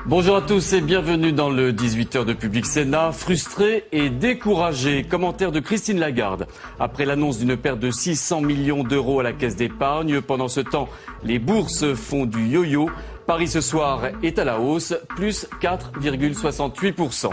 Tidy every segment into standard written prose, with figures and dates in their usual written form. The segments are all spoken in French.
Bonjour à tous et bienvenue dans le 18h de Public Sénat. Frustré et découragé, commentaire de Christine Lagarde. Après l'annonce d'une perte de 600 millions d'euros à la Caisse d'épargne, pendant ce temps, les bourses font du yo-yo. Paris ce soir est à la hausse, plus 4,68%.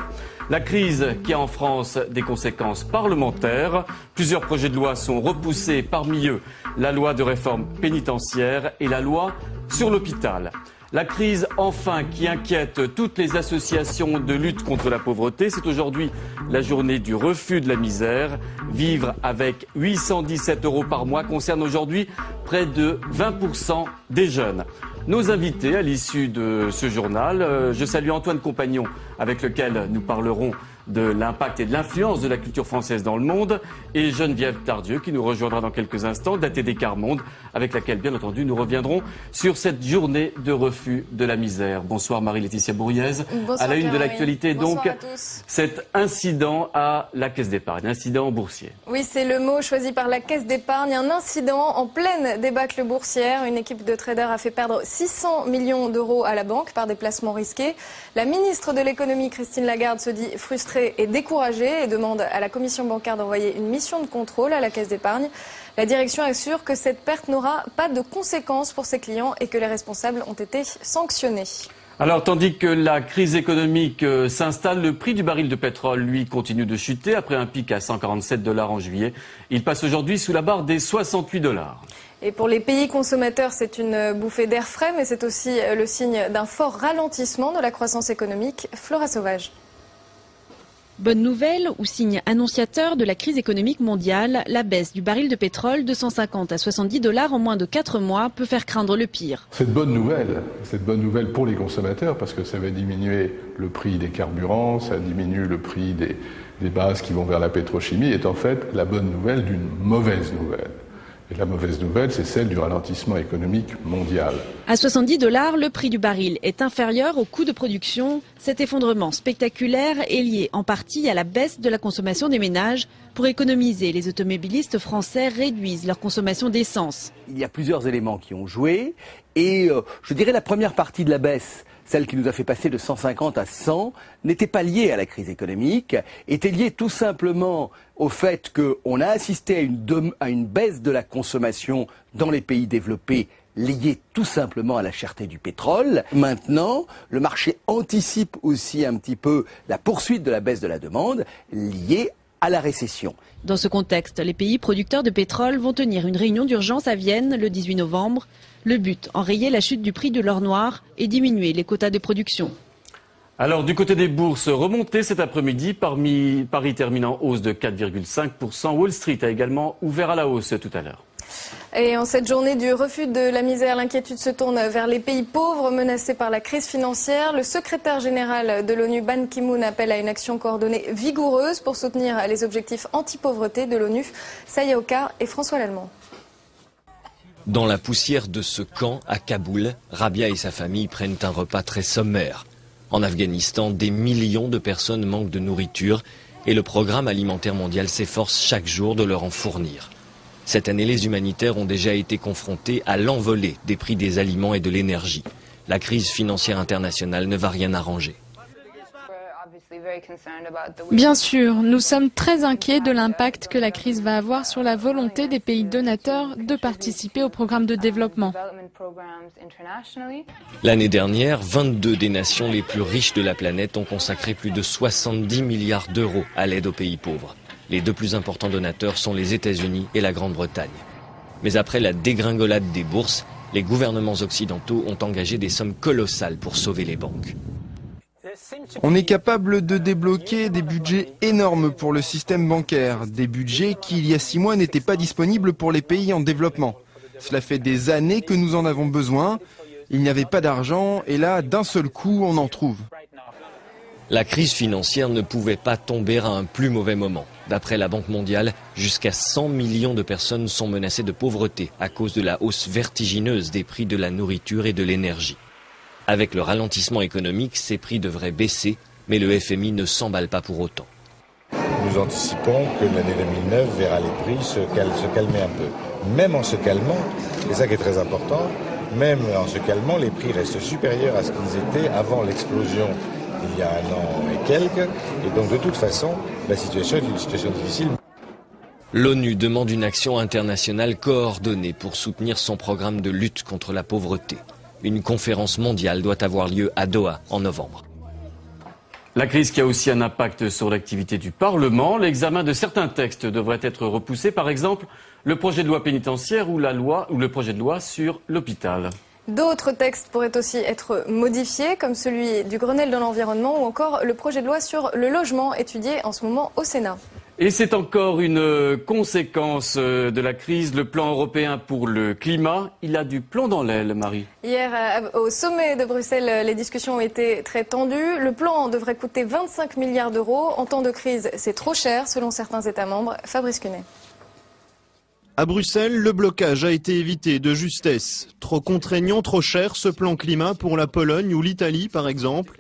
La crise qui a en France des conséquences parlementaires. Plusieurs projets de loi sont repoussés, parmi eux la loi de réforme pénitentiaire et la loi sur l'hôpital. La crise, enfin, qui inquiète toutes les associations de lutte contre la pauvreté. C'est aujourd'hui la journée du refus de la misère. Vivre avec 817 € par mois concerne aujourd'hui près de 20% des jeunes. Nos invités à l'issue de ce journal, je salue Antoine Compagnon, avec lequel nous parlerons de l'impact et de l'influence de la culture française dans le monde, et Geneviève Tardieu qui nous rejoindra dans quelques instants d'ATD Quart Monde, avec laquelle bien entendu nous reviendrons sur cette journée de refus de la misère. Bonsoir Marie-Laetitia Bourriez. Bonsoir, à la une de l'actualité donc cet incident à la Caisse d'épargne, incident boursier. Oui, c'est le mot choisi par la Caisse d'épargne, un incident en pleine débâcle boursière. Une équipe de traders a fait perdre 600 millions d'euros à la banque par des placements risqués. La ministre de l'économie Christine Lagarde se dit frustrée et découragée et demande à la commission bancaire d'envoyer une mission de contrôle à la Caisse d'épargne. La direction assure que cette perte n'aura pas de conséquences pour ses clients et que les responsables ont été sanctionnés. Alors, tandis que la crise économique s'installe, le prix du baril de pétrole, lui, continue de chuter. Après un pic à 147 $ en juillet, il passe aujourd'hui sous la barre des 68 $. Et pour les pays consommateurs, c'est une bouffée d'air frais, mais c'est aussi le signe d'un fort ralentissement de la croissance économique. Flora Sauvage. Bonne nouvelle ou signe annonciateur de la crise économique mondiale, la baisse du baril de pétrole de 150 à 70 $ en moins de 4 mois peut faire craindre le pire. Cette bonne nouvelle pour les consommateurs parce que ça va diminuer le prix des carburants, ça diminue le prix des bases qui vont vers la pétrochimie, est en fait la bonne nouvelle d'une mauvaise nouvelle. Et la mauvaise nouvelle, c'est celle du ralentissement économique mondial. À 70 $, le prix du baril est inférieur au coût de production. Cet effondrement spectaculaire est lié en partie à la baisse de la consommation des ménages. Pour économiser, les automobilistes français réduisent leur consommation d'essence. Il y a plusieurs éléments qui ont joué et je dirais la première partie de la baisse, celle qui nous a fait passer de 150 à 100, n'était pas liée à la crise économique, était liée tout simplement au fait qu'on a assisté à une baisse de la consommation dans les pays développés liée tout simplement à la cherté du pétrole. Maintenant, le marché anticipe aussi un petit peu la poursuite de la baisse de la demande liée à la récession. Dans ce contexte, les pays producteurs de pétrole vont tenir une réunion d'urgence à Vienne le 18 novembre. Le but, enrayer la chute du prix de l'or noir et diminuer les quotas de production. Alors, du côté des bourses, remontées cet après-midi, Paris termine en hausse de 4,5%. Wall Street a également ouvert à la hausse tout à l'heure. Et en cette journée du refus de la misère, l'inquiétude se tourne vers les pays pauvres menacés par la crise financière. Le secrétaire général de l'ONU, Ban Ki-moon, appelle à une action coordonnée vigoureuse pour soutenir les objectifs anti-pauvreté de l'ONU. Saïa Oka et François Lallemand. Dans la poussière de ce camp, à Kaboul, Rabia et sa famille prennent un repas très sommaire. En Afghanistan, des millions de personnes manquent de nourriture et le programme alimentaire mondial s'efforce chaque jour de leur en fournir. Cette année, les humanitaires ont déjà été confrontés à l'envolée des prix des aliments et de l'énergie. La crise financière internationale ne va rien arranger. Bien sûr, nous sommes très inquiets de l'impact que la crise va avoir sur la volonté des pays donateurs de participer au programme de développement. L'année dernière, 22 des nations les plus riches de la planète ont consacré plus de 70 milliards d'euros à l'aide aux pays pauvres. Les deux plus importants donateurs sont les États-Unis et la Grande-Bretagne. Mais après la dégringolade des bourses, les gouvernements occidentaux ont engagé des sommes colossales pour sauver les banques. On est capable de débloquer des budgets énormes pour le système bancaire, des budgets qui, il y a 6 mois, n'étaient pas disponibles pour les pays en développement. Cela fait des années que nous en avons besoin. Il n'y avait pas d'argent et là, d'un seul coup, on en trouve. La crise financière ne pouvait pas tomber à un plus mauvais moment. D'après la Banque mondiale, jusqu'à 100 millions de personnes sont menacées de pauvreté à cause de la hausse vertigineuse des prix de la nourriture et de l'énergie. Avec le ralentissement économique, ces prix devraient baisser, mais le FMI ne s'emballe pas pour autant. Nous nous anticipons que l'année 2009 verra les prix se calmer un peu. Même en se calmant, c'est ça qui est très important, même en se calmant, les prix restent supérieurs à ce qu'ils étaient avant l'explosion il y a 1 an et quelques. Et donc de toute façon, la situation est une situation difficile. L'ONU demande une action internationale coordonnée pour soutenir son programme de lutte contre la pauvreté. Une conférence mondiale doit avoir lieu à Doha en novembre. La crise qui a aussi un impact sur l'activité du Parlement. L'examen de certains textes devrait être repoussé, par exemple le projet de loi pénitentiaire ou le projet de loi sur l'hôpital. D'autres textes pourraient aussi être modifiés, comme celui du Grenelle de l'environnement ou encore le projet de loi sur le logement étudié en ce moment au Sénat. Et c'est encore une conséquence de la crise, le plan européen pour le climat. Il a du plomb dans l'aile, Marie. Hier, au sommet de Bruxelles, les discussions ont été très tendues. Le plan devrait coûter 25 milliards d'euros. En temps de crise, c'est trop cher, selon certains États membres. Fabrice Cunet. À Bruxelles, le blocage a été évité de justesse. Trop contraignant, trop cher, ce plan climat pour la Pologne ou l'Italie, par exemple.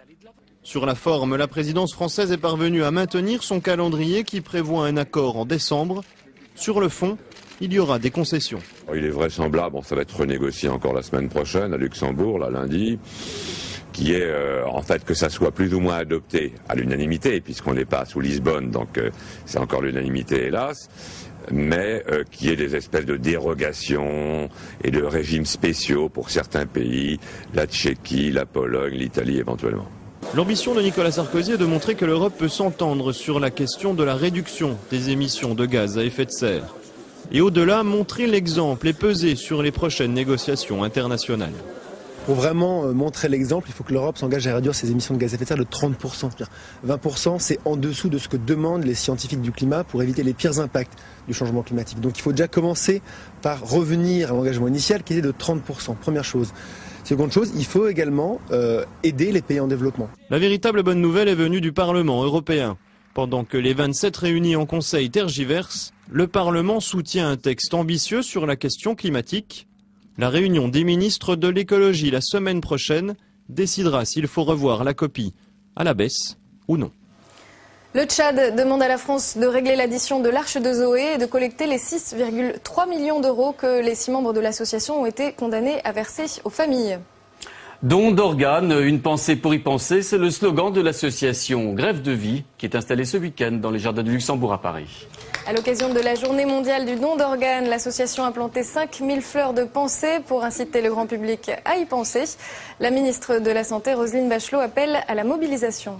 Sur la forme, la présidence française est parvenue à maintenir son calendrier qui prévoit un accord en décembre. Sur le fond, il y aura des concessions. Il est vraisemblable, ça va être renégocié encore la semaine prochaine à Luxembourg, lundi, qui est en fait que ça soit plus ou moins adopté à l'unanimité, puisqu'on n'est pas sous Lisbonne, donc c'est encore l'unanimité hélas, mais qui est des espèces de dérogations et de régimes spéciaux pour certains pays, la Tchéquie, la Pologne, l'Italie éventuellement. L'ambition de Nicolas Sarkozy est de montrer que l'Europe peut s'entendre sur la question de la réduction des émissions de gaz à effet de serre. Et au-delà, montrer l'exemple et peser sur les prochaines négociations internationales. Pour vraiment montrer l'exemple, il faut que l'Europe s'engage à réduire ses émissions de gaz à effet de serre de 30%. 20%, c'est en dessous de ce que demandent les scientifiques du climat pour éviter les pires impacts du changement climatique. Donc il faut déjà commencer par revenir à l'engagement initial qui était de 30%, première chose. Seconde chose, il faut également aider les pays en développement. La véritable bonne nouvelle est venue du Parlement européen. Pendant que les 27 réunis en Conseil tergiversent, le Parlement soutient un texte ambitieux sur la question climatique. La réunion des ministres de l'écologie la semaine prochaine décidera s'il faut revoir la copie à la baisse ou non. Le Tchad demande à la France de régler l'addition de l'Arche de Zoé et de collecter les 6,3 millions d'euros que les 6 membres de l'association ont été condamnés à verser aux familles. Don d'organes, une pensée pour y penser, c'est le slogan de l'association Grève de vie qui est installée ce week-end dans les jardins du Luxembourg à Paris. À l'occasion de la journée mondiale du don d'organes, l'association a planté 5000 fleurs de pensée pour inciter le grand public à y penser. La ministre de la Santé, Roselyne Bachelot, appelle à la mobilisation.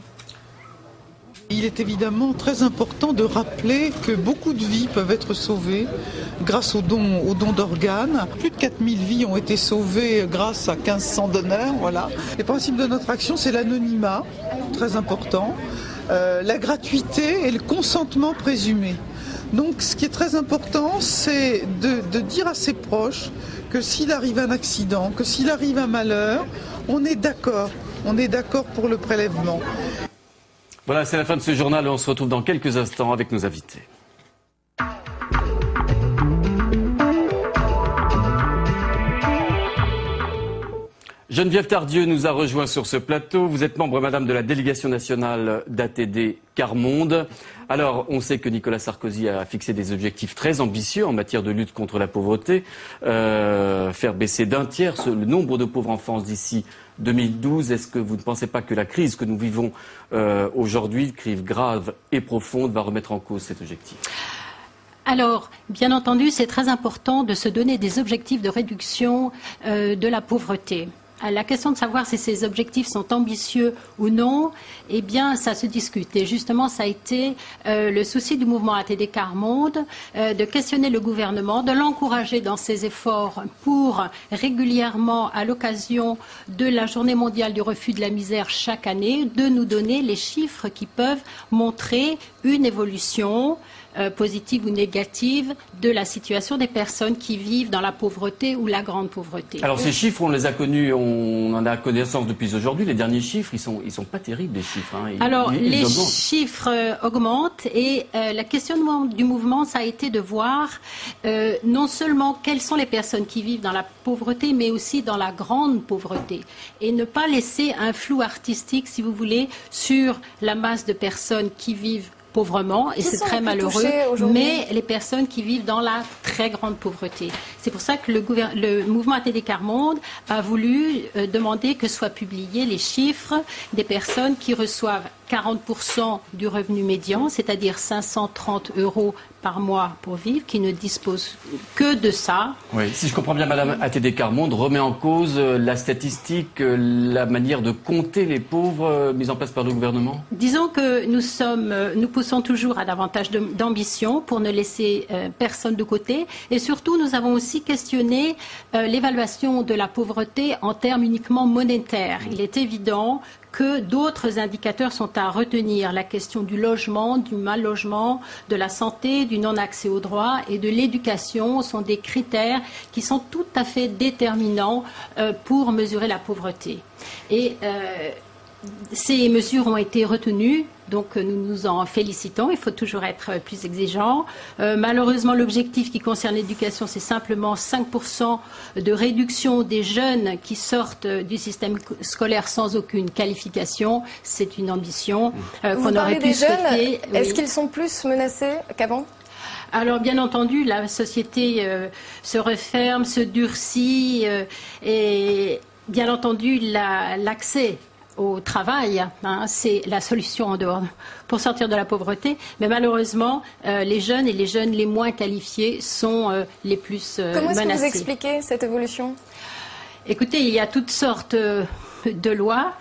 Il est évidemment très important de rappeler que beaucoup de vies peuvent être sauvées grâce au don d'organes. Plus de 4000 vies ont été sauvées grâce à 1500 donneurs. Voilà. Les principes de notre action, c'est l'anonymat, très important, la gratuité et le consentement présumé. Donc ce qui est très important, c'est de dire à ses proches que s'il arrive un accident, que s'il arrive un malheur, on est d'accord pour le prélèvement. Voilà, c'est la fin de ce journal. On se retrouve dans quelques instants avec nos invités. Geneviève Tardieu nous a rejoint sur ce plateau. Vous êtes membre, madame, de la délégation nationale d'ATD Quart-Monde. Alors, on sait que Nicolas Sarkozy a fixé des objectifs très ambitieux en matière de lutte contre la pauvreté. Faire baisser d'un tiers le nombre de pauvres en France d'ici 2012. Est-ce que vous ne pensez pas que la crise que nous vivons aujourd'hui, crise grave et profonde, va remettre en cause cet objectif ? Alors, bien entendu, c'est très important de se donner des objectifs de réduction de la pauvreté. La question de savoir si ces objectifs sont ambitieux ou non, eh bien, ça se discute. Et justement, ça a été le souci du mouvement ATD Quart-Monde de questionner le gouvernement, de l'encourager dans ses efforts pour régulièrement, à l'occasion de la Journée mondiale du refus de la misère chaque année, de nous donner les chiffres qui peuvent montrer une évolution positive ou négative de la situation des personnes qui vivent dans la pauvreté ou la grande pauvreté. Alors ces chiffres, on les a connus, on en a connaissance depuis aujourd'hui. Les derniers chiffres, ils sont pas terribles, les chiffres. Hein. Alors les chiffres augmentent et la question du mouvement, ça a été de voir non seulement quelles sont les personnes qui vivent dans la pauvreté, mais aussi dans la grande pauvreté. Et ne pas laisser un flou artistique, si vous voulez, sur la masse de personnes qui vivent pauvrement, et c'est très malheureux, mais les personnes qui vivent dans la très grande pauvreté. C'est pour ça que le mouvement ATD Quart Monde a voulu demander que soient publiés les chiffres des personnes qui reçoivent 40% du revenu médian, c'est-à-dire 530 € par mois pour vivre, qui ne disposent que de ça. Oui, si je comprends bien, Madame ATD Quart Monde remet en cause la statistique, la manière de compter les pauvres mise en place par le gouvernement. Disons que nous poussons toujours à davantage d'ambition pour ne laisser personne de côté, et surtout nous avons aussi questionné l'évaluation de la pauvreté en termes uniquement monétaires. Il est évident que d'autres indicateurs sont à retenir. La question du logement, du mal logement, de la santé, du non-accès aux droits et de l'éducation sont des critères qui sont tout à fait déterminants pour mesurer la pauvreté. Et ces mesures ont été retenues, donc nous nous en félicitons. Il faut toujours être plus exigeant. Malheureusement, l'objectif qui concerne l'éducation, c'est simplement 5% de réduction des jeunes qui sortent du système scolaire sans aucune qualification. C'est une ambition qu'on aurait pu souhaiter. Est-ce qu'ils sont plus menacés qu'avant ? Alors, bien entendu, la société se referme, se durcit, et bien entendu, l'accès au travail, c'est la solution en dehors pour sortir de la pauvreté. Mais malheureusement, les jeunes et les jeunes les moins qualifiés sont les plus menacés. Comment est-ce que vous expliquez cette évolution ? Écoutez, il y a toutes sortes de lois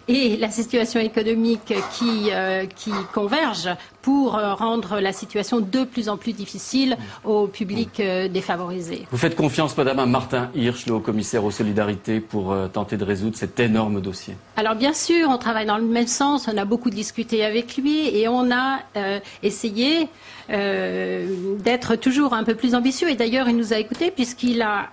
et la situation économique qui converge pour rendre la situation de plus en plus difficile au public défavorisé. Vous faites confiance, Madame, à Martin Hirsch, le haut-commissaire aux solidarités, pour tenter de résoudre cet énorme dossier? Alors bien sûr, on travaille dans le même sens, on a beaucoup discuté avec lui et on a essayé d'être toujours un peu plus ambitieux. Et d'ailleurs, il nous a écoutés puisqu'il a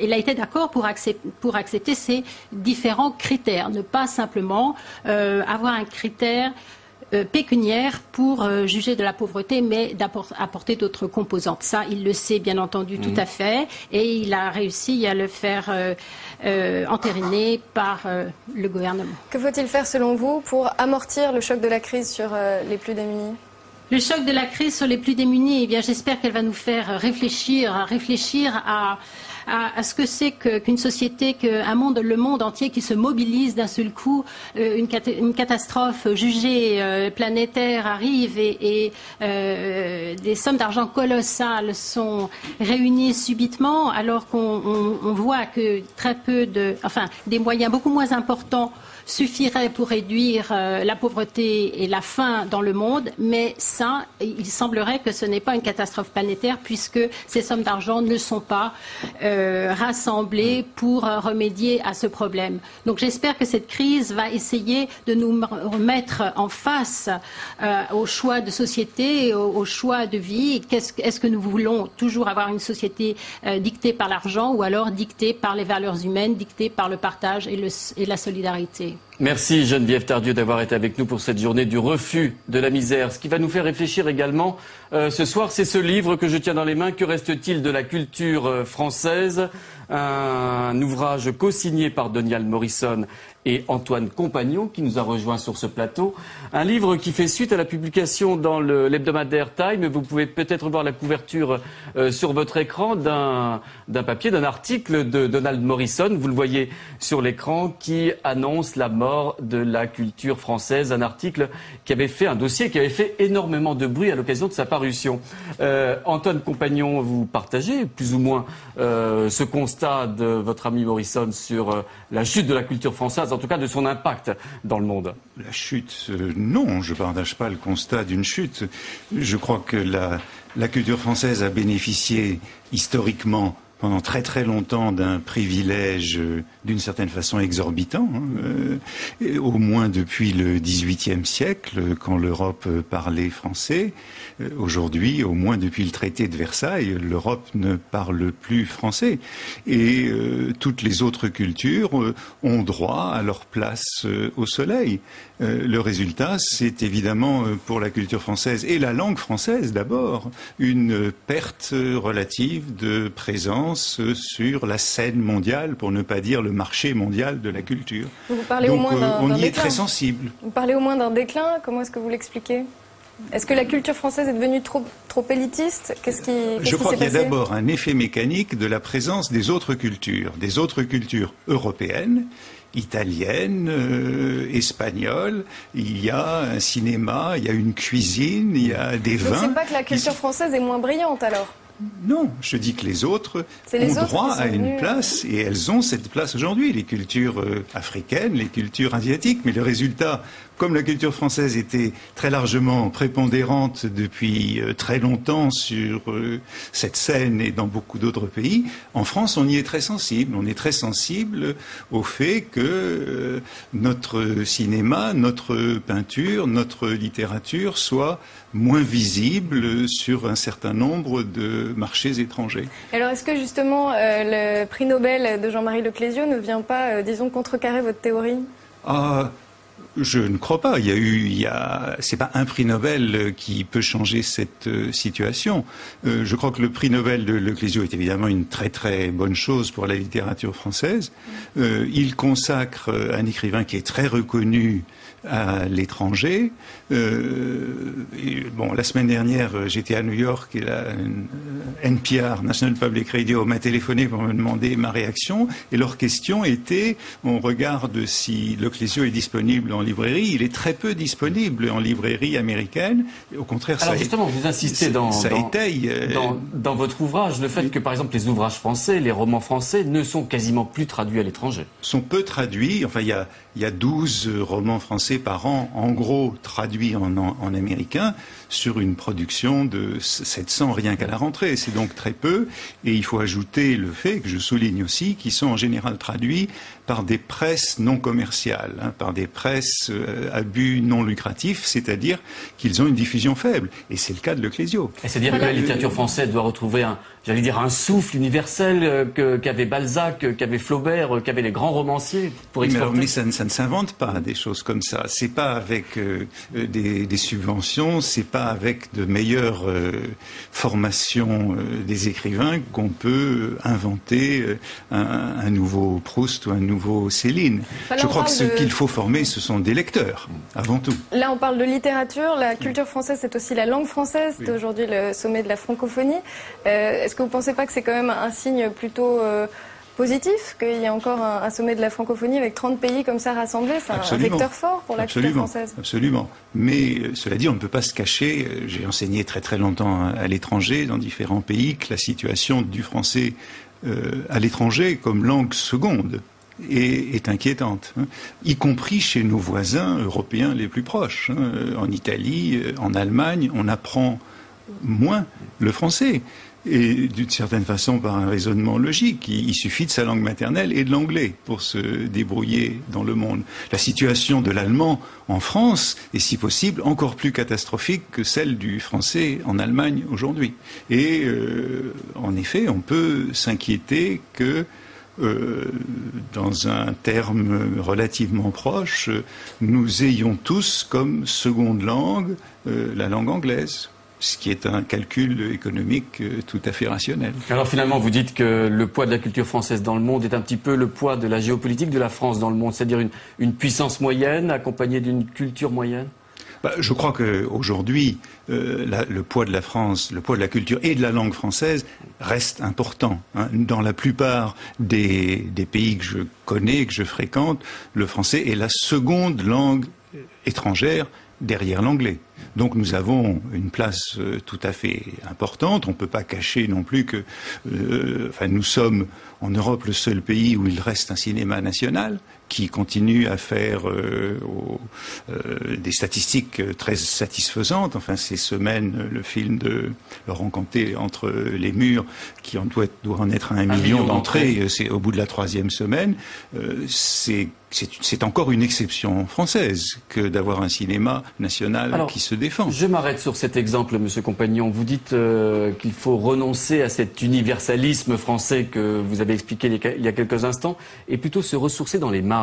été d'accord pour accepter ces différents critères. Ne pas simplement avoir un critère pécuniaire pour juger de la pauvreté, mais d'apporter d'autres composantes. Ça, il le sait bien entendu tout à fait, et il a réussi à le faire entériner par le gouvernement. Que faut-il faire selon vous pour amortir le choc de la crise sur les plus démunis ? Le choc de la crise sur les plus démunis, eh bien, j'espère qu'elle va nous faire réfléchir à ce que c'est qu'une société, le monde entier qui se mobilise d'un seul coup, une catastrophe jugée planétaire arrive et des sommes d'argent colossales sont réunies subitement, alors qu'on voit que des moyens beaucoup moins importants suffirait pour réduire la pauvreté et la faim dans le monde, mais ça, il semblerait que ce n'est pas une catastrophe planétaire puisque ces sommes d'argent ne sont pas rassemblées pour remédier à ce problème. Donc j'espère que cette crise va essayer de nous remettre en face au choix de société, au choix de vie. Est-ce que nous voulons toujours avoir une société dictée par l'argent ou alors dictée par les valeurs humaines, dictée par le partage et la solidarité? Merci Geneviève Tardieu d'avoir été avec nous pour cette journée du refus de la misère. Ce qui va nous faire réfléchir également ce soir, c'est ce livre que je tiens dans les mains. Que reste-t-il de la culture française? Un ouvrage co-signé par Donial Morrison et Antoine Compagnon qui nous a rejoint sur ce plateau. Un livre qui fait suite à la publication dans l'hebdomadaire Time. Vous pouvez peut-être voir la couverture sur votre écran d'un papier, d'un article de Donald Morrison. Vous le voyez sur l'écran, qui annonce la mort de la culture française. Un article un dossier qui avait fait énormément de bruit à l'occasion de sa parution. Antoine Compagnon, vous partagez plus ou moins ce constat de votre ami Morrison sur la chute de la culture française, en tout cas de son impact dans le monde? La chute, non, je ne partage pas le constat d'une chute. Je crois que la culture française a bénéficié historiquement pendant très très longtemps d'un privilège d'une certaine façon exorbitant, au moins depuis le XVIIIe siècle, quand l'Europe parlait français. Aujourd'hui, au moins depuis le traité de Versailles, l'Europe ne parle plus français. Et toutes les autres cultures ont droit à leur place au soleil. Le résultat, c'est évidemment pour la culture française et la langue française d'abord, une perte relative de présence sur la scène mondiale, pour ne pas dire le marché mondial de la culture. Vous parlez Donc au moins on y d'un est très sensible. Vous parlez au moins d'un déclin, comment est-ce que vous l'expliquez? Est-ce que la culture française est devenue trop élitiste? Je crois qu'il y a d'abord un effet mécanique de la présence des autres cultures européennes, italiennes, espagnoles. Il y a un cinéma, il y a une cuisine, il y a des vins. Donc c'est pas que la culture française est moins brillante alors? Non, je dis que les autres ont droit à une place et elles ont cette place aujourd'hui. Les cultures africaines, les cultures asiatiques, mais le résultat, comme la culture française était très largement prépondérante depuis très longtemps sur cette scène et dans beaucoup d'autres pays, en France on y est très sensible. On est très sensible au fait que notre cinéma, notre peinture, notre littérature soit moins visible sur un certain nombre de marchés étrangers. Alors est-ce que justement le prix Nobel de Jean-Marie Leclésio ne vient pas, disons, contrecarrer votre théorie? Je ne crois pas. C'est pas un prix Nobel qui peut changer cette situation. Je crois que le prix Nobel de Leclésio est évidemment une très très bonne chose pour la littérature française. Il consacre un écrivain qui est très reconnu à l'étranger. La semaine dernière, j'étais à New York et la NPR, National Public Radio, m'a téléphoné pour me demander ma réaction. Et leur question était, on regarde si Leclésio est disponible en librairie. Il est très peu disponible en librairie américaine. Au contraire, alors justement, vous insistez dans votre ouvrage, le fait que, par exemple, les ouvrages français, les romans français ne sont quasiment plus traduits à l'étranger. Sont peu traduits. Enfin, il y a 12 romans français par an, en gros, traduits en américain, sur une production de 700 rien qu'à la rentrée. C'est donc très peu. Et il faut ajouter le fait, que je souligne aussi, qu'ils sont en général traduits par des presses non commerciales, par des presses à but non lucratif, c'est-à-dire qu'ils ont une diffusion faible. Et c'est le cas de Leclésio. C'est-à-dire que la littérature française doit retrouver un souffle universel qu'avait Balzac, qu'avait Flaubert, qu'avaient les grands romanciers pour exporter. Mais ça ne s'invente pas des choses comme ça. C'est pas avec des subventions, c'est pas avec de meilleures formations des écrivains qu'on peut inventer un nouveau Proust ou un nouveau Céline. Je crois que ce qu'il faut former, ce sont des lecteurs, avant tout. Là, on parle de littérature. La culture française, c'est aussi la langue française. C'est aujourd'hui le sommet de la francophonie. Est-ce que vous ne pensez pas que c'est quand même un signe plutôt positif qu'il y ait encore un sommet de la francophonie avec 30 pays comme ça rassemblés? C'est un vecteur fort pour la culture française. Absolument. Mais cela dit, on ne peut pas se cacher, j'ai enseigné très très longtemps à l'étranger, dans différents pays, que la situation du français à l'étranger comme langue seconde est inquiétante, y compris chez nos voisins européens les plus proches. En Italie, en Allemagne, on apprend moins le français. Et d'une certaine façon, par un raisonnement logique, il suffit de sa langue maternelle et de l'anglais pour se débrouiller dans le monde. La situation de l'allemand en France est, si possible, encore plus catastrophique que celle du français en Allemagne aujourd'hui. Et en effet, on peut s'inquiéter que dans un terme relativement proche, nous ayons tous comme seconde langue la langue anglaise, ce qui est un calcul économique tout à fait rationnel. Alors finalement, vous dites que le poids de la culture française dans le monde est un petit peu le poids de la géopolitique de la France dans le monde, c'est-à-dire une puissance moyenne accompagnée d'une culture moyenne? Je crois qu'aujourd'hui, le poids de la France, le poids de la culture et de la langue française reste important. Dans la plupart des pays que je connais, que je fréquente, le français est la seconde langue étrangère derrière l'anglais. Donc nous avons une place tout à fait importante. On ne peut pas cacher non plus que nous sommes en Europe le seul pays où il reste un cinéma national qui continue à faire des statistiques très satisfaisantes. Enfin, ces semaines, le film de Laurent Canté, Entre les murs, qui doit en être à 1 million d'entrées, c'est au bout de la 3e semaine. C'est encore une exception française que d'avoir un cinéma national qui se défend. Je m'arrête sur cet exemple, Monsieur Compagnon. Vous dites qu'il faut renoncer à cet universalisme français que vous avez expliqué il y a quelques instants et plutôt se ressourcer dans les marges.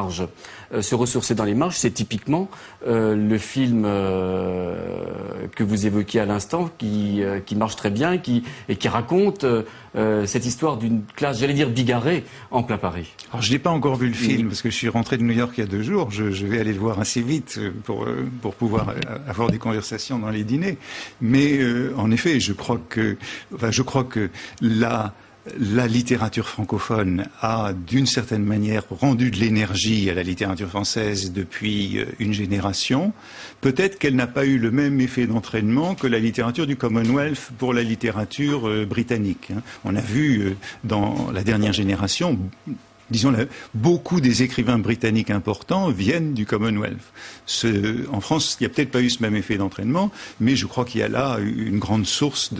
Se ressourcer dans les marges, c'est typiquement le film que vous évoquiez à l'instant qui marche très bien et qui raconte cette histoire d'une classe, j'allais dire bigarrée, en plein Paris. Alors je n'ai pas encore vu le film parce que je suis rentré de New York il y a 2 jours. Je vais aller le voir assez vite pour pouvoir avoir des conversations dans les dîners. Mais en effet, je crois que la littérature francophone a, d'une certaine manière, rendu de l'énergie à la littérature française depuis une génération. Peut-être qu'elle n'a pas eu le même effet d'entraînement que la littérature du Commonwealth pour la littérature britannique. On a vu dans la dernière génération, disons, beaucoup des écrivains britanniques importants viennent du Commonwealth. En France, il n'y a peut-être pas eu ce même effet d'entraînement, mais je crois qu'il y a là une grande source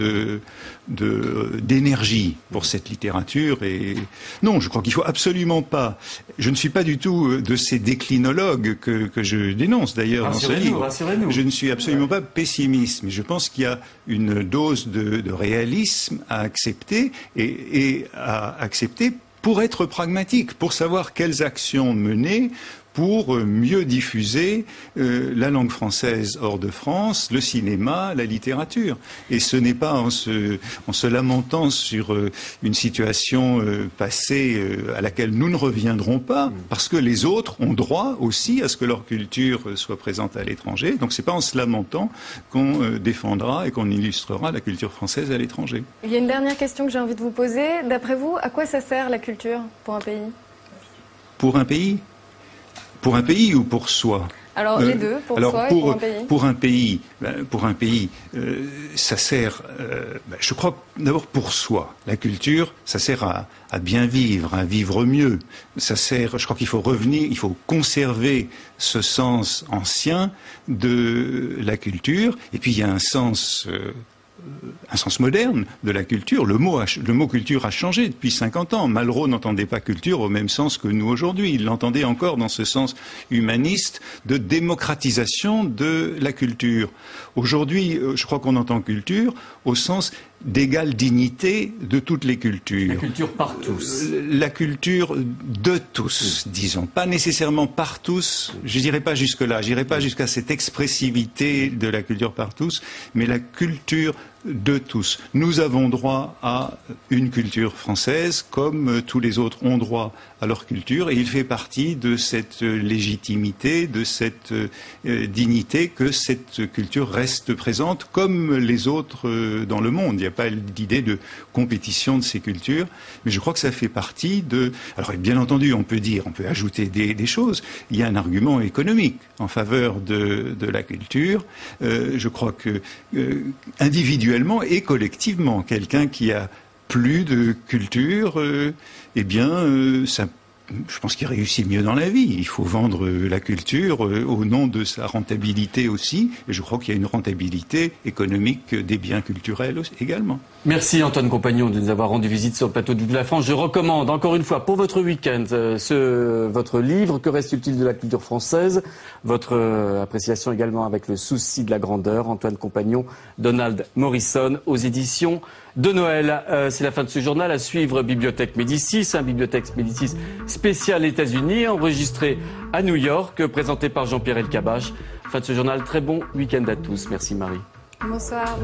d'énergie pour cette littérature. Et non, je crois qu'il faut absolument pas. Je ne suis pas du tout de ces déclinologues que je dénonce d'ailleurs dans ce livre. Je ne suis absolument pas pessimiste, mais je pense qu'il y a une dose de réalisme à accepter et à accepter pour être pragmatique, pour savoir quelles actions mener pour mieux diffuser la langue française hors de France, le cinéma, la littérature. Et ce n'est pas en se lamentant sur une situation passée à laquelle nous ne reviendrons pas, parce que les autres ont droit aussi à ce que leur culture soit présente à l'étranger. Donc c'est pas en se lamentant qu'on défendra et qu'on illustrera la culture française à l'étranger. Il y a une dernière question que j'ai envie de vous poser. D'après vous, à quoi ça sert la culture pour un pays ? Pour un pays ? Pour un pays ou pour soi ? Alors les deux, pour soi et pour un pays. Pour un pays, ça sert, je crois, d'abord pour soi. La culture, ça sert à bien vivre, à vivre mieux. Ça sert, je crois qu'il faut revenir, il faut conserver ce sens ancien de la culture. Et puis il y a un sens moderne de la culture. Le mot culture a changé depuis 50 ans. Malraux n'entendait pas culture au même sens que nous aujourd'hui. Il l'entendait encore dans ce sens humaniste de démocratisation de la culture. Aujourd'hui, je crois qu'on entend culture au sens d'égale dignité de toutes les cultures. La culture par tous. La culture de tous, disons. Pas nécessairement par tous, je n'irai pas jusque-là, j'irai pas jusqu'à cette expressivité de la culture par tous, mais la culture de tous. Nous avons droit à une culture française comme tous les autres ont droit à leur culture et il fait partie de cette légitimité, de cette dignité que cette culture reste présente comme les autres dans le monde. Il n'y a pas d'idée de compétition de ces cultures, mais je crois que ça fait partie de... Alors bien entendu, on peut ajouter des choses. Il y a un argument économique en faveur de la culture. Je crois que individuellement et collectivement, quelqu'un qui a plus de culture, je pense qu'il réussit mieux dans la vie. Il faut vendre la culture au nom de sa rentabilité aussi. Et je crois qu'il y a une rentabilité économique des biens culturels également. Merci Antoine Compagnon de nous avoir rendu visite sur le plateau de la France. Je recommande encore une fois pour votre week-end votre livre « Que reste-t-il de la culture française ?» Votre appréciation également avec le souci de la grandeur. Antoine Compagnon, Donald Morrison aux éditions de Noël. C'est la fin de ce journal. À suivre Bibliothèque Médicis, Bibliothèque Médicis spécial États-Unis, enregistré à New York, présenté par Jean-Pierre Elkabbach. Fin de ce journal. Très bon week-end à tous. Merci Marie. Bonsoir.